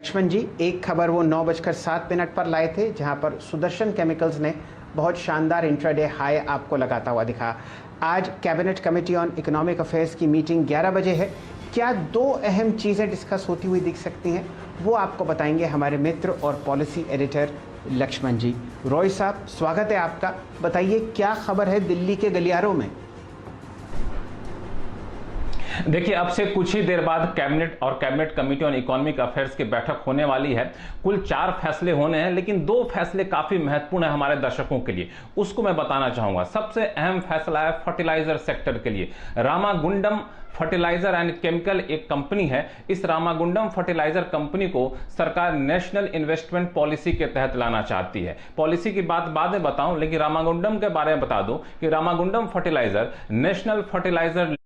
लक्ष्मण जी, एक खबर वो 9:07 पर लाए थे जहां पर सुदर्शन केमिकल्स ने बहुत शानदार इंट्राडे हाई आपको लगाता हुआ दिखा। आज cabinet committee on economic affairs की मीटिंग 11 बजे है। क्या दो अहम चीज़ें डिस्कस होती हुई दिख सकती हैं, वो आपको बताएंगे हमारे मित्र और पॉलिसी एडिटर लक्ष्मण जी। रॉय साहब, स्वागत है आपका। बताइए क्या खबर है दिल्ली के गलियारों में। देखिए, अब से कुछ ही देर बाद कैबिनेट और cabinet committee on economic affairs की बैठक होने वाली है। कुल 4 फैसले होने हैं, लेकिन 2 फैसले काफी महत्वपूर्ण है हमारे दर्शकों के लिए, उसको मैं बताना चाहूंगा। सबसे अहम फैसला है फर्टिलाइजर सेक्टर के लिए। रामागुंडम फर्टिलाइजर एंड केमिकल एक कंपनी है। इस रामागुंडम फर्टिलाइजर कंपनी को सरकार नेशनल इन्वेस्टमेंट पॉलिसी के तहत लाना चाहती है। पॉलिसी की बात बाद में बताऊं, लेकिन रामागुंडम के बारे में बता दूं कि रामागुंडम फर्टिलाइजर नेशनल फर्टिलाइजर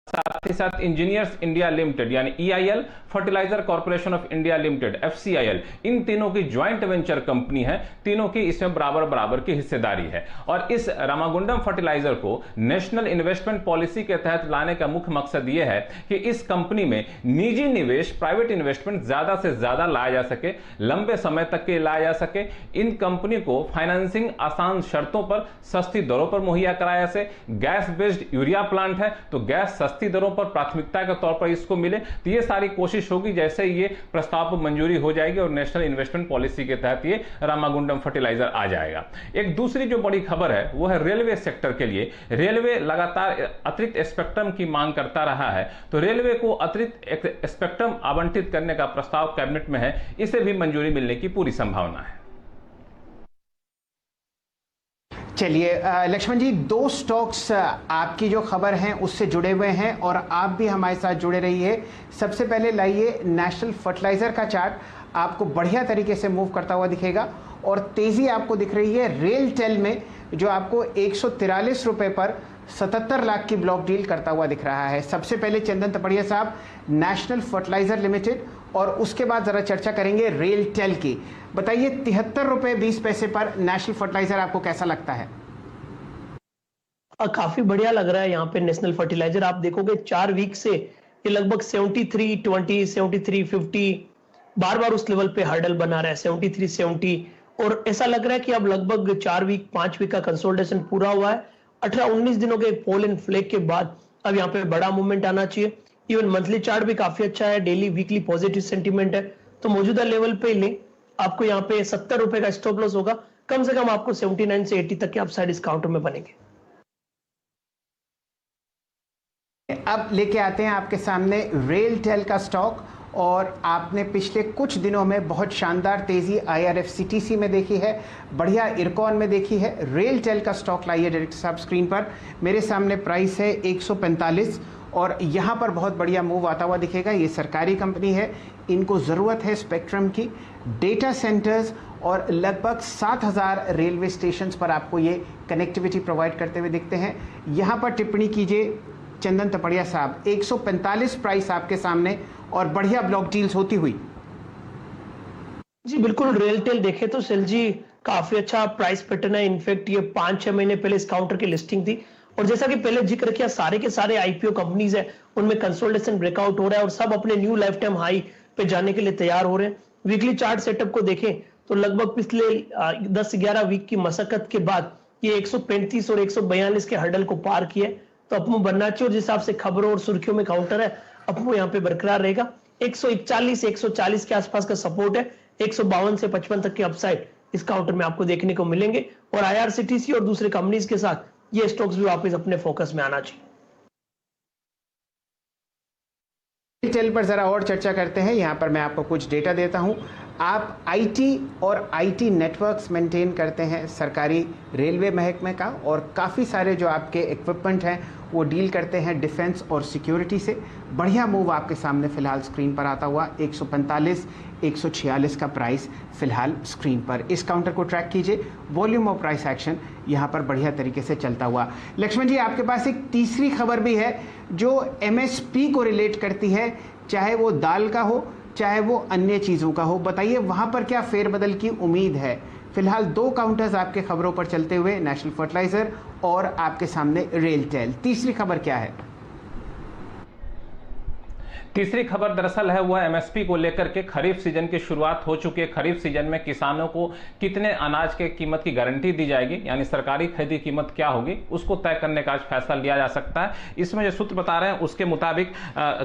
साथ ही साथ इंजीनियर्स इंडिया लिमिटेड यानी EIL, fertilizer corporation of India limited FCIL, इन तीनों की ज्वाइंट वेंचर कंपनी है। तीनों की इसमें बराबर बराबर की हिस्सेदारी है। और इस रामागुंडम फर्टिलाइजर को नेशनल इन्वेस्टमेंट पॉलिसी के तहत लाने का मुख्य मकसद यह है कि इस कंपनी में निजी निवेश, प्राइवेट इन्वेस्टमेंट ज्यादा से ज्यादा लाया जा सके, लंबे समय तक के लाया जा सके। इन कंपनी को फाइनेंसिंग आसान शर्तों पर, सस्ती दरों पर मुहैया कराया से। गैस बेस्ड यूरिया प्लांट है तो गैस सस्ती दरों पर प्राथमिकता के तौर पर इसको मिले। तो ये सारी कोशिश होगी जैसे ये प्रस्ताव पर मंजूरी हो जाएगी और नेशनल इन्वेस्टमेंट पॉलिसी के तहत ये रामागुंडम फर्टिलाइजर आ जाएगा। एक दूसरी जो बड़ी खबर है वो है रेलवे सेक्टर के लिए। रेलवे लगातार अतिरिक्त स्पेक्ट्रम की मांग करता रहा है, तो रेलवे को अतिरिक्त स्पेक्ट्रम आवंटित करने का प्रस्ताव कैबिनेट में है। इसे भी मंजूरी मिलने की पूरी संभावना है। चलिए लक्ष्मण जी, 2 स्टॉक्स आपकी जो खबर हैं उससे जुड़े हुए हैं और आप भी हमारे साथ जुड़े रहिए। सबसे पहले लाइए नेशनल फर्टिलाइजर का चार्ट, आपको बढ़िया तरीके से मूव करता हुआ दिखेगा और तेजी आपको दिख रही है रेल टेल में, जो आपको 143 रुपए पर 77 लाख की ब्लॉक डील करता हुआ दिख रहा है। सबसे पहले चंदन तपड़िया साहब, नेशनल फर्टिलाइजर लिमिटेड, और उसके बाद जरा चर्चा करेंगे रेल टेल की। बताइए 73 रुपए 20 पैसे पर नेशनल फर्टिलाइजर आपको कैसा लगता है? काफी बढ़िया लग रहा है यहाँ पे नेशनल फर्टिलाइजर। आप देखोगे 4 वीक से ये लगभग 73.20, 73.50 बार बार उस लेवल पे हर्डल बना रहा है, 73.70। और ऐसा लग रहा है कि अब लगभग 4 वीक 5 वीक का कंसोलिडेशन पूरा हुआ है। 18-19 दिनों के पोल एंड फ्लेग के बाद अब यहाँ पे बड़ा मूवमेंट आना चाहिए। इवन मंथली चार्ट भी काफी अच्छा है, डेली वीकली पॉजिटिव सेंटीमेंट है। तो मौजूदा लेवल पे ले आपको यहाँ पे 70 रुपए का स्टॉप लॉस होगा। कम से कम आपको 79 से 80 तक के अपसाइड इस काउंटर में बनेंगे। अब लेके आते हैं आपके सामने रेल टेल का स्टॉक, और आपने पिछले कुछ दिनों में बहुत शानदार तेजी IRFCTC में देखी है, बढ़िया इरकॉन में देखी है। रेल टेल का स्टॉक लाइए डायरेक्टर साहब स्क्रीन पर। मेरे सामने प्राइस है 145 और यहाँ पर बहुत बढ़िया मूव आता हुआ दिखेगा। ये सरकारी कंपनी है, इनको ज़रूरत है स्पेक्ट्रम की, डेटा सेंटर्स और लगभग 7000 रेलवे स्टेशंस पर आपको ये कनेक्टिविटी प्रोवाइड करते हुए दिखते हैं। यहाँ पर टिप्पणी कीजिए चंदन तपड़िया साहब, 145 प्राइस आपके सामने और बढ़िया ब्लॉक डील्स होती हुई। जी बिल्कुल, रेल टेल देखे तो सेल जी काफी अच्छा प्राइस पैटर्न है। इनफैक्ट ये 5-6 महीने पहले इस काउंटर की लिस्टिंग थी और जैसा कि पहले जिक्र किया, सारे के सारे आईपीओ कंपनीज है, उनमें कंसोलिडेशन ब्रेकआउट हो रहा है और सब अपने न्यू लाइफ टाइम हाई पे जाने के लिए तैयार हो रहे हैं। वीकली चार्ट सेटअप को देखें तो लगभग पिछले 10-11 वीक की मशक्कत के बाद ये 135 और 142 के हर्डल को पार किया। तो अपमू बनना चाहिए और जिस हिसाब से खबरों और सुर्खियों में काउंटर है, अपमू यहाँ पे बरकरार रहेगा। 141-140 के आसपास का सपोर्ट है, 152 से 55 तक के अपसाइड इस काउंटर में आपको देखने को मिलेंगे। और IRCTC और दूसरे कंपनीज के साथ ये स्टॉक्स भी वापस अपने फोकस में आना चाहिए। टेल पर जरा और चर्चा करते हैं। यहाँ पर मैं आपको कुछ डेटा देता हूँ। आप IT और IT नेटवर्क्स मेंटेन करते हैं सरकारी रेलवे महकमे का, और काफ़ी सारे जो आपके इक्विपमेंट हैं वो डील करते हैं डिफेंस और सिक्योरिटी से। बढ़िया मूव आपके सामने फिलहाल स्क्रीन पर आता हुआ, 145, 146 का प्राइस फिलहाल स्क्रीन पर। इस काउंटर को ट्रैक कीजिए, वॉल्यूम और प्राइस एक्शन यहाँ पर बढ़िया तरीके से चलता हुआ। लक्ष्मण जी, आपके पास एक तीसरी खबर भी है जो MSP को रिलेट करती है, चाहे वो दाल का हो चाहे वो अन्य चीज़ों का हो। बताइए वहाँ पर क्या फेरबदल की उम्मीद है? फिलहाल 2 काउंटर्स आपके खबरों पर चलते हुए, नेशनल फर्टिलाइजर और आपके सामने रेल टेल। तीसरी खबर क्या है? तीसरी खबर दरअसल है वह एमएसपी को लेकर के खरीफ सीजन की शुरुआत हो चुकी है। खरीफ सीजन में किसानों को कितने अनाज के कीमत की गारंटी दी जाएगी, यानी सरकारी खरीदी कीमत क्या होगी, उसको तय करने का आज फैसला लिया जा सकता है। इसमें जो सूत्र बता रहे हैं उसके मुताबिक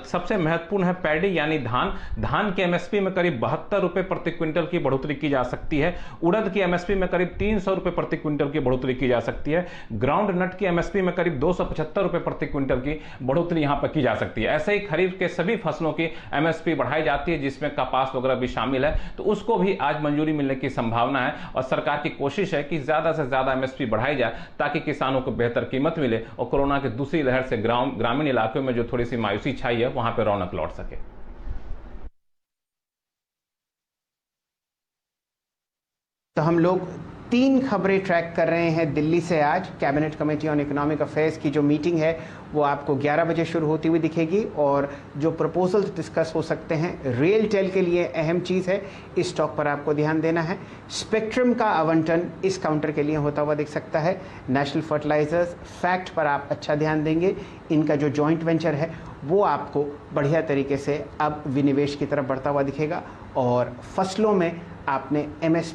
सबसे महत्वपूर्ण है पैडी यानी धान की एमएसपी में करीब 72 रुपए प्रति क्विंटल की बढ़ोतरी की जा सकती है। उड़द की एमएसपी में करीब 300 रुपए प्रति क्विंटल की बढ़ोतरी की जा सकती है। ग्राउंड नट की एमएसपी में करीब 275 रुपए प्रति क्विंटल की बढ़ोतरी यहां पर की जा सकती है। ऐसे ही खरीफ के सभी फसलों की एमएसपी बढ़ाई जाती है, जिसमें कपास वगैरह भी शामिल है, तो उसको भी आज मंजूरी मिलने की संभावना है। और सरकार की कोशिश है कि ज्यादा से ज्यादा एमएसपी बढ़ाई जाए ताकि किसानों को बेहतर कीमत मिले और कोरोना की दूसरी लहर से ग्रामीण इलाकों में जो थोड़ी सी मायूसी छाई है वहां पर रौनक लौट सके। तो हम लोग 3 खबरें ट्रैक कर रहे हैं दिल्ली से। आज cabinet committee on economic affairs की जो मीटिंग है वो आपको 11 बजे शुरू होती हुई दिखेगी और जो प्रपोजल्स डिस्कस हो सकते हैं, रेलटेल के लिए अहम चीज़ है, इस स्टॉक पर आपको ध्यान देना है। स्पेक्ट्रम का आवंटन इस काउंटर के लिए होता हुआ दिख सकता है। नेशनल फर्टिलाइजर्स फैक्ट पर आप अच्छा ध्यान देंगे, इनका जो जॉइंट वेंचर है वो आपको बढ़िया तरीके से अब विनिवेश की तरफ बढ़ता हुआ दिखेगा। और फसलों में आपने एमएस